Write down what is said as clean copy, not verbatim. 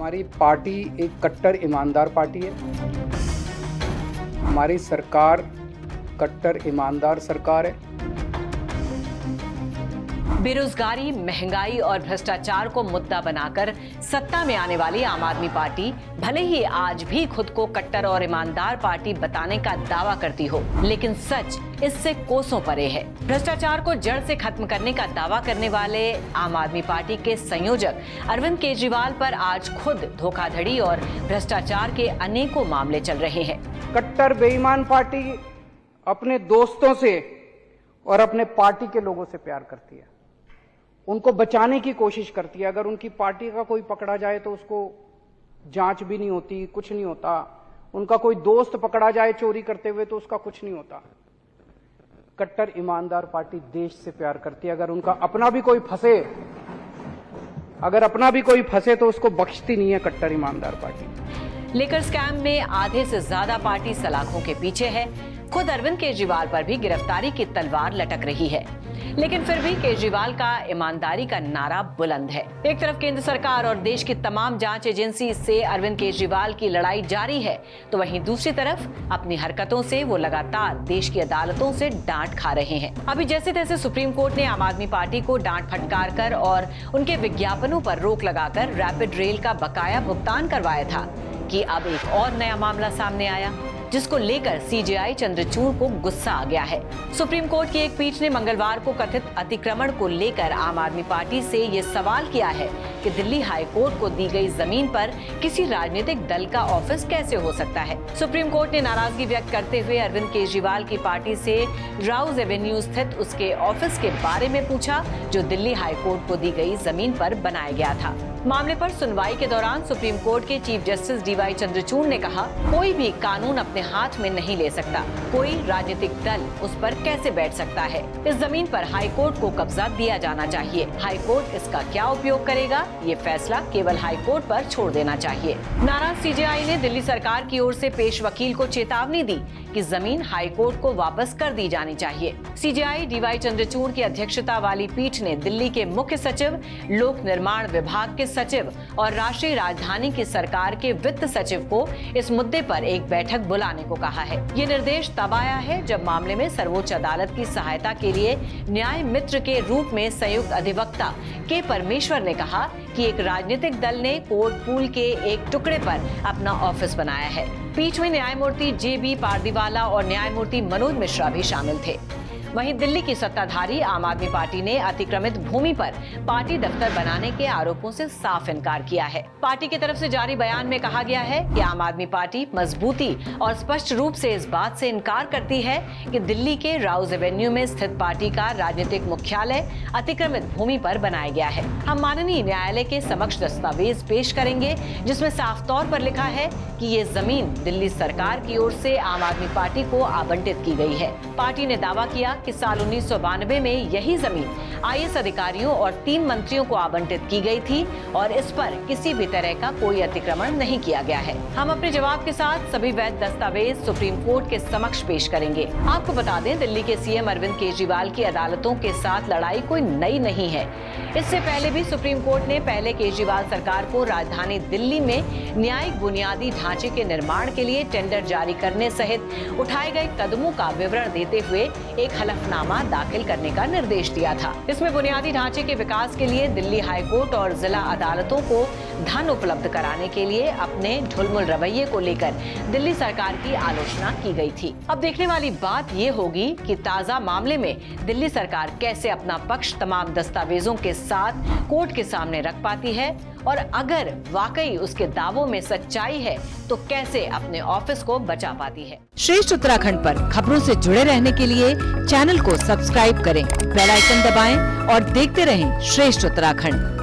हमारी पार्टी एक कट्टर ईमानदार पार्टी है। हमारी सरकार कट्टर ईमानदार सरकार है। बेरोजगारी, महंगाई और भ्रष्टाचार को मुद्दा बनाकर सत्ता में आने वाली आम आदमी पार्टी भले ही आज भी खुद को कट्टर और ईमानदार पार्टी बताने का दावा करती हो, लेकिन सच इससे कोसों परे है। भ्रष्टाचार को जड़ से खत्म करने का दावा करने वाले आम आदमी पार्टी के संयोजक अरविंद केजरीवाल पर आज खुद धोखाधड़ी और भ्रष्टाचार के अनेकों मामले चल रहे हैं। कट्टर बेईमान पार्टी अपने दोस्तों से और अपने पार्टी के लोगों से प्यार करती है, उनको बचाने की कोशिश करती है। अगर उनकी पार्टी का कोई पकड़ा जाए तो उसको जांच भी नहीं होती, कुछ नहीं होता। उनका कोई दोस्त पकड़ा जाए चोरी करते हुए तो उसका कुछ नहीं होता। कट्टर ईमानदार पार्टी देश से प्यार करती है। अगर अपना भी कोई फंसे तो उसको बख्शती नहीं है कट्टर ईमानदार पार्टी। लेकर स्कैम में आधे से ज्यादा पार्टी सलाखों के पीछे है। खुद अरविंद केजरीवाल पर भी गिरफ्तारी की तलवार लटक रही है, लेकिन फिर भी केजरीवाल का ईमानदारी का नारा बुलंद है। एक तरफ केंद्र सरकार और देश की तमाम जांच एजेंसी से अरविंद केजरीवाल की लड़ाई जारी है, तो वहीं दूसरी तरफ अपनी हरकतों से वो लगातार देश की अदालतों से डांट खा रहे हैं। अभी जैसे तैसे सुप्रीम कोर्ट ने आम आदमी पार्टी को डांट फटकार कर और उनके विज्ञापनों पर रोक लगाकर रैपिड रेल का बकाया भुगतान करवाया था कि अब एक और नया मामला सामने आया, जिसको लेकर सीजेआई चंद्रचूड़ को गुस्सा आ गया है। सुप्रीम कोर्ट की एक पीठ ने मंगलवार को कथित अतिक्रमण को लेकर आम आदमी पार्टी से ये सवाल किया है कि दिल्ली हाई कोर्ट को दी गई जमीन पर किसी राजनीतिक दल का ऑफिस कैसे हो सकता है। सुप्रीम कोर्ट ने नाराजगी व्यक्त करते हुए अरविंद केजरीवाल की पार्टी से राउज एवेन्यू स्थित उसके ऑफिस के बारे में पूछा, जो दिल्ली हाई कोर्ट को दी गई जमीन पर बनाया गया था। मामले पर सुनवाई के दौरान सुप्रीम कोर्ट के चीफ जस्टिस डीवाई चंद्रचूड़ ने कहा, कोई भी कानून अपने हाथ में नहीं ले सकता, कोई राजनीतिक दल उस पर कैसे बैठ सकता है। इस जमीन पर हाई कोर्ट को कब्जा दिया जाना चाहिए। हाई कोर्ट इसका क्या उपयोग करेगा, ये फैसला केवल हाई कोर्ट पर छोड़ देना चाहिए। नाराज सीजेआई ने दिल्ली सरकार की ओर से पेश वकील को चेतावनी दी कि जमीन हाई कोर्ट को वापस कर दी जानी चाहिए। सीजेआई डीवाई चंद्रचूड़ की अध्यक्षता वाली पीठ ने दिल्ली के मुख्य सचिव, लोक निर्माण विभाग के सचिव और राष्ट्रीय राजधानी की सरकार के वित्त सचिव को इस मुद्दे पर एक बैठक बुलाने को कहा है। ये निर्देश तब आया है जब मामले में सर्वोच्च अदालत की सहायता के लिए न्याय मित्र के रूप में संयुक्त अधिवक्ता के परमेश्वर ने कहा कि एक राजनीतिक दल ने कोर्ट पूल के एक टुकड़े पर अपना ऑफिस बनाया है। पीठ में न्यायमूर्ति जेबी पारदीवाला और न्यायमूर्ति मनोज मिश्रा भी शामिल थे। वहीं दिल्ली की सत्ताधारी आम आदमी पार्टी ने अतिक्रमित भूमि पर पार्टी दफ्तर बनाने के आरोपों से साफ इनकार किया है। पार्टी की तरफ से जारी बयान में कहा गया है कि आम आदमी पार्टी मजबूती और स्पष्ट रूप से इस बात से इनकार करती है कि दिल्ली के राउज एवेन्यू में स्थित पार्टी का राजनीतिक मुख्यालय अतिक्रमित भूमि पर बनाया गया है। हम माननीय न्यायालय के समक्ष दस्तावेज पेश करेंगे, जिसमें साफ तौर पर लिखा है कि ये जमीन दिल्ली सरकार की ओर से आम आदमी पार्टी को आवंटित की गई है। पार्टी ने दावा किया कि साल 1992 में यही जमीन आईएएस अधिकारियों और 3 मंत्रियों को आवंटित की गई थी और इस पर किसी भी तरह का कोई अतिक्रमण नहीं किया गया है। हम अपने जवाब के साथ सभी वैध दस्तावेज सुप्रीम कोर्ट के समक्ष पेश करेंगे। आपको बता दें, दिल्ली के सीएम अरविंद केजरीवाल की अदालतों के साथ लड़ाई कोई नई नहीं है। इससे पहले भी सुप्रीम कोर्ट ने पहले केजरीवाल सरकार को राजधानी दिल्ली में न्यायिक बुनियादी ढांचे के निर्माण के लिए टेंडर जारी करने सहित उठाए गए कदमों का विवरण देते हुए एक हलफनामा दाखिल करने का निर्देश दिया था। इसमें बुनियादी ढांचे के विकास के लिए दिल्ली हाईकोर्ट और जिला अदालतों को धन उपलब्ध कराने के लिए अपने ढुलमुल रवैये को लेकर दिल्ली सरकार की आलोचना की गई थी। अब देखने वाली बात ये होगी कि ताजा मामले में दिल्ली सरकार कैसे अपना पक्ष तमाम दस्तावेजों के साथ कोर्ट के सामने रख पाती है और अगर वाकई उसके दावों में सच्चाई है तो कैसे अपने ऑफिस को बचा पाती है। श्रेष्ठ उत्तराखंड पर खबरों से जुड़े रहने के लिए चैनल को सब्सक्राइब करें, बेल आइकन दबाएं और देखते रहें श्रेष्ठ उत्तराखंड।